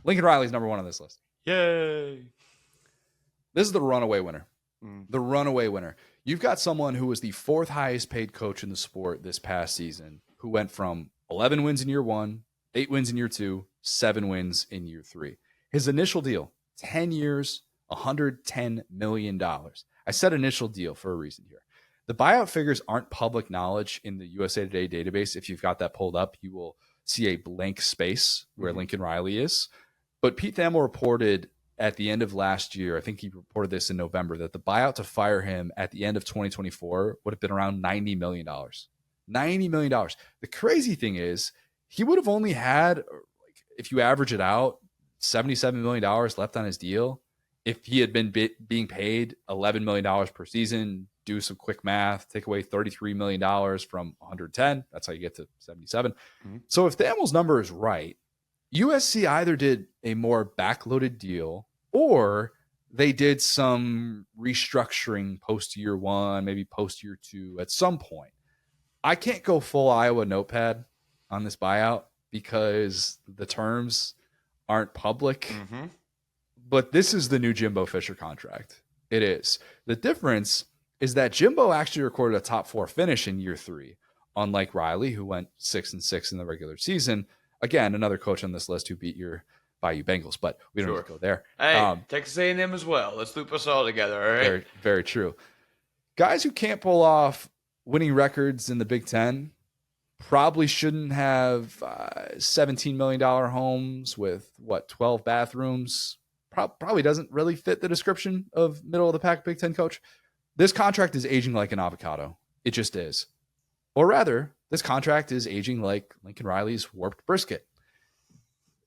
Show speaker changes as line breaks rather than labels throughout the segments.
Lincoln Riley's number one on this list.
Yay.
This is the runaway winner.
Mm.
The runaway winner. You've got someone who was the fourth highest paid coach in the sport this past season, who went from 11 wins in year 1, 8 wins in year 2, 7 wins in year 3. His initial deal, 10 years, $110 million. I said initial deal for a reason here. The buyout figures aren't public knowledge in the USA Today database. If you've got that pulled up, you will see a blank space where Lincoln Riley is. But Pete Thamel reported at the end of last year, I think he reported this in November, that the buyout to fire him at the end of 2024 would have been around $90 million. $90 million. The crazy thing is, he would have only had, like, if you average it out, $77 million left on his deal. If he had been being paid $11 million per season, do some quick math, take away $33 million from 110, that's how you get to 77. Mm-hmm. So if Thamel's number is right, USC either did a more backloaded deal or they did some restructuring post year 1, maybe post year 2 at some point. I can't go full Iowa notepad on this buyout because the terms aren't public. Mm-hmm. But this is the new Jimbo Fisher contract. It is. The difference is that Jimbo actually recorded a top 4 finish in year 3, unlike Riley, who went 6-6 in the regular season. Again, another coach on this list who beat your Bayou Bengals, but we don't need to go there.
Hey, Texas A&M as well. Let's loop us all together, all right?
Very, very true. Guys who can't pull off winning records in the Big Ten probably shouldn't have $17 million homes with, 12 bathrooms. Probably doesn't really fit the description of middle-of-the-pack Big Ten coach. This contract is aging like an avocado. It just is. Or rather, this contract is aging like Lincoln Riley's warped brisket.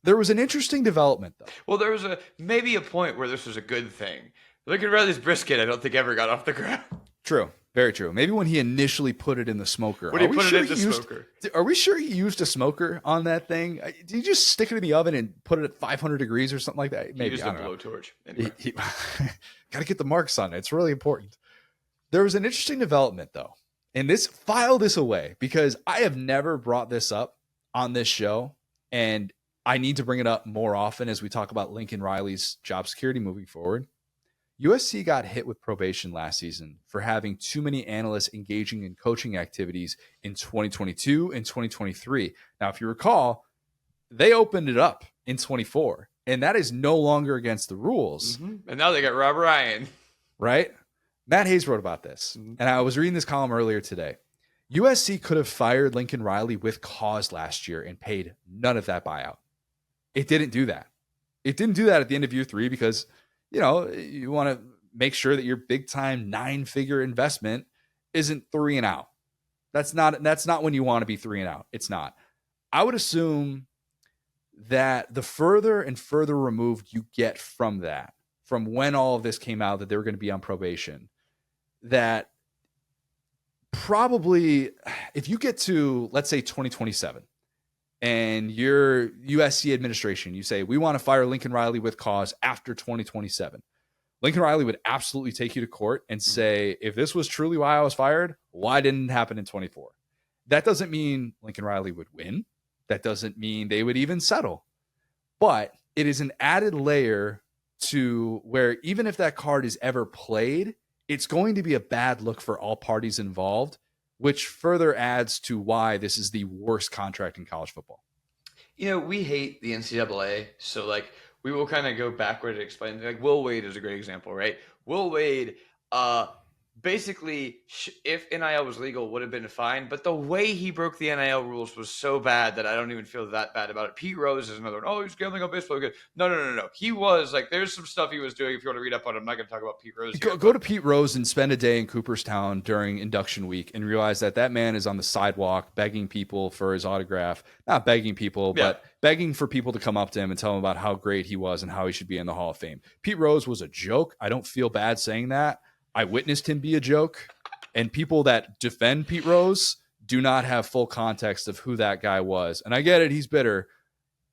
There was an interesting development, though.
Well, there was maybe a point where this was a good thing. Lincoln Riley's brisket, I don't think ever got off the ground.
True. Very true. Maybe when he initially put it in the smoker.
When he put it in the smoker.
Are we sure he used a smoker on that thing? Did he just stick it in the oven and put it at 500 degrees or something like that? Maybe.
He used a blowtorch. Anyway.
Got to get the marks on it. It's really important. There was an interesting development, though. And file this away because I have never brought this up on this show. And I need to bring it up more often as we talk about Lincoln Riley's job security moving forward. USC got hit with probation last season for having too many analysts engaging in coaching activities in 2022 and 2023. Now, if you recall, they opened it up in 24, and that is no longer against the rules.
Mm-hmm. And now they got Rob Ryan.
Right? Matt Hayes wrote about this, and I was reading this column earlier today. USC could have fired Lincoln Riley with cause last year and paid none of that buyout. It didn't do that. It didn't do that at the end of year 3 because you want to make sure that your big time 9-figure investment isn't 3 and out. That's not when you want to be 3 and out. It's not. I would assume that the further and further removed you get from that, from when all of this came out that they were going to be on probation, that probably if you get to, let's say 2027, and your USC administration, you say, we want to fire Lincoln Riley with cause after 2027. Lincoln Riley would absolutely take you to court and say, if this was truly why I was fired, why didn't it happen in 24? That doesn't mean Lincoln Riley would win. That doesn't mean they would even settle. But it is an added layer to where even if that card is ever played, it's going to be a bad look for all parties involved, which further adds to why this is the worst contract in college football.
We hate the NCAA, so we will kind of go backward and explain. Will Wade is a great example, right? Will Wade, basically, if NIL was legal, would have been fine. But the way he broke the NIL rules was so bad that I don't even feel that bad about it. Pete Rose is another one. Oh, he's gambling on baseball. Good. No. He was there's some stuff he was doing. If you want to read up on it, I'm not going to talk about Pete Rose.
Go to Pete Rose and spend a day in Cooperstown during induction week and realize that man is on the sidewalk begging people for his autograph. Not begging people, but begging for people to come up to him and tell him about how great he was and how he should be in the Hall of Fame. Pete Rose was a joke. I don't feel bad saying that. I witnessed him be a joke, and people that defend Pete Rose do not have full context of who that guy was. And I get it. He's bitter.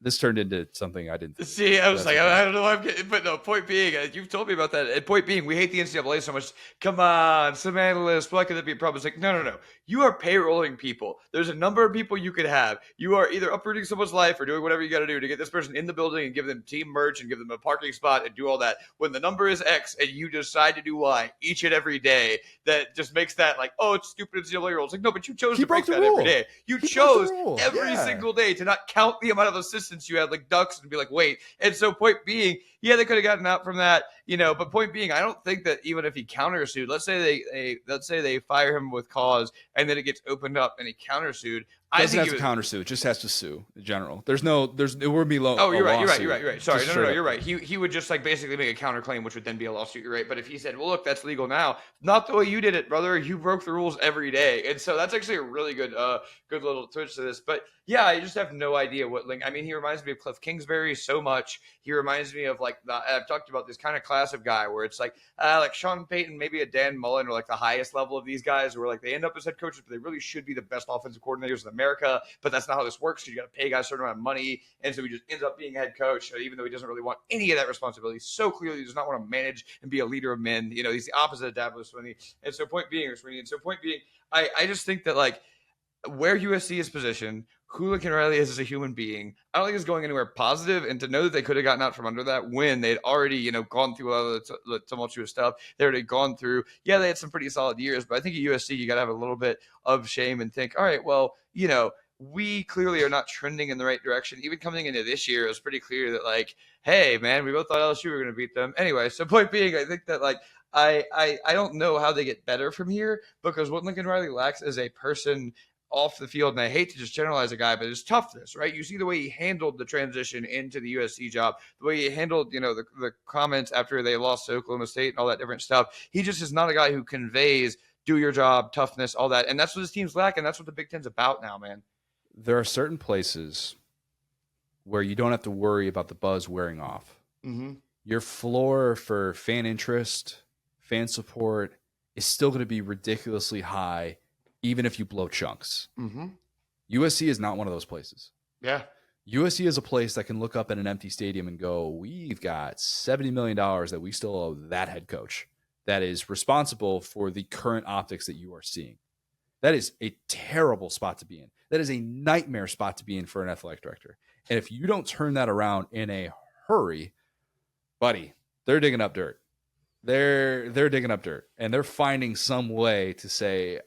this turned into something I didn't think.
See, I was
That's
like,
okay.
I don't know why I'm getting, but no, point being, you've told me about that. And point being, we hate the NCAA so much. Come on, some analysts, why could that be a problem? It's like, no. You are payrolling people. There's a number of people you could have. You are either uprooting someone's life or doing whatever you got to do to get this person in the building and give them team merch and give them a parking spot and do all that. When the number is X and you decide to do Y each and every day, that just makes that like, oh, it's stupid NCAA rules. Like, no, but you chose
He
to break
broke the
that every
rule.
day. You
He broke the
chose
rule.
every
Yeah.
single day to not count the amount of assistants you had like ducks and be like, wait. And so point being, yeah, they could have gotten out from that, but point being, I don't think that even if he countersued, let's say they fire him with cause and then it gets opened up and he countersued. I
Doesn't
think
have to countersue. It just has to sue in general. It would be low.
Oh, you're right. Sorry,
Just
no,
straight up.
you're right. He would just like basically make a counterclaim, which would then be a lawsuit. You're right. But if he said, "Well, look, that's legal now," not the way you did it, brother. You broke the rules every day, and so that's actually a really good little twist to this. But yeah, I just have no idea what link. I mean, he reminds me of Cliff Kingsbury so much. He reminds me of like I've talked about this kind of class of guy where it's like Sean Payton, maybe a Dan Mullen, or like the highest level of these guys, where like they end up as head coaches, but they really should be the best offensive coordinators in America. But that's not how this works. So you got to pay guys a certain amount of money, and so he just ends up being head coach, even though he doesn't really want any of that responsibility. So clearly, he does not want to manage and be a leader of men. He's the opposite of Dabo Swinney. And so point being, I just think that like where USC is positioned, who Lincoln Riley is as a human being, I don't think it's going anywhere positive. And to know that they could have gotten out from under that when they'd already, gone through a lot of the tumultuous stuff, they already gone through. Yeah, they had some pretty solid years, but I think at USC you got to have a little bit of shame and think, all right, well, we clearly are not trending in the right direction. Even coming into this year, it was pretty clear that like, hey, man, we both thought LSU were going to beat them. Anyway, so point being, I think that like I don't know how they get better from here, because what Lincoln Riley lacks is a person off the field, and I hate to just generalize a guy, but it's toughness, right? You see the way he handled the transition into the USC job, the way he handled, the comments after they lost to Oklahoma State and all that different stuff. He just is not a guy who conveys do your job, toughness, all that. And that's what his team's lack, and that's what the Big Ten's about now, man.
There are certain places where you don't have to worry about the buzz wearing off.
Mm-hmm.
Your floor for fan interest, fan support is still going to be ridiculously high, even if you blow chunks.
Mm-hmm.
USC is not one of those places.
Yeah.
USC is a place that can look up at an empty stadium and go, we've got $70 million that we still owe that head coach that is responsible for the current optics that you are seeing. That is a terrible spot to be in. That is a nightmare spot to be in for an athletic director. And if you don't turn that around in a hurry, buddy, they're digging up dirt. They're digging up dirt, and they're finding some way to say,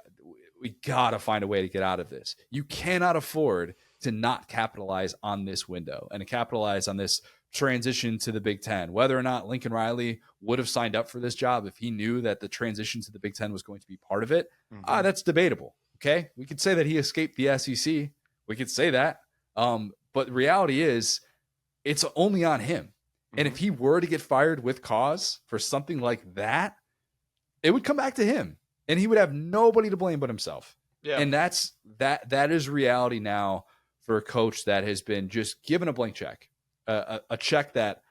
we got to find a way to get out of this. You cannot afford to not capitalize on this window and to capitalize on this transition to the Big Ten. Whether or not Lincoln Riley would have signed up for this job if he knew that the transition to the Big Ten was going to be part of it, that's debatable. Okay, we could say that he escaped the SEC. We could say that. But the reality is, it's only on him. And if he were to get fired with cause for something like that, it would come back to him, and he would have nobody to blame but himself.
Yeah.
And that is reality now for a coach that has been just given a blank check, a check that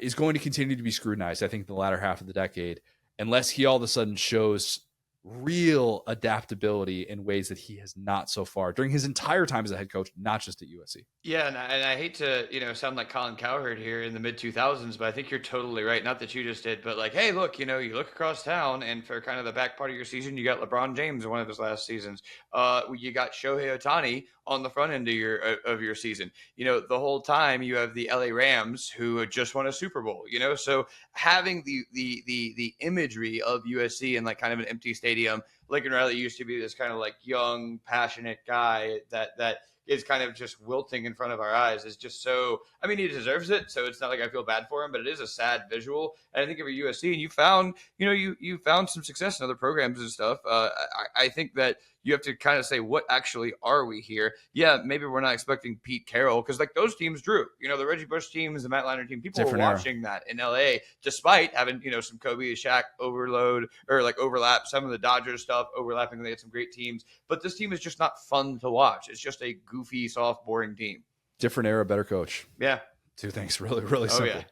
is going to continue to be scrutinized, I think, the latter half of the decade, unless he all of a sudden shows real adaptability in ways that he has not so far during his entire time as a head coach, not just at USC.
Yeah, and I hate to, sound like Colin Cowherd here in the mid-2000s, but I think you're totally right. Not that you just did, but like, hey, look, you look across town, and for kind of the back part of your season, you got LeBron James in one of his last seasons. You got Shohei Ohtani on the front end of your season. The whole time you have the LA Rams who just won a Super Bowl. So having the imagery of USC and like kind of an empty stadium. Lincoln Riley used to be this kind of like young, passionate guy that is kind of just wilting in front of our eyes. Is just so, I mean, he deserves it. So it's not like I feel bad for him, but it is a sad visual. And I think if you're USC and you found, you found some success in other programs and stuff, I think that you have to kind of say, what actually are we here? Yeah, maybe we're not expecting Pete Carroll, because like those teams drew, the Reggie Bush teams, the Matt Leinart team, people were watching that in LA, despite having, some Kobe and Shaq overload or like overlap, some of the Dodgers stuff overlapping. They had some great teams, but this team is just not fun to watch. It's just a goofy, soft, boring team.
Different era, better coach.
Yeah.
Two things, really, really simple.
Yeah.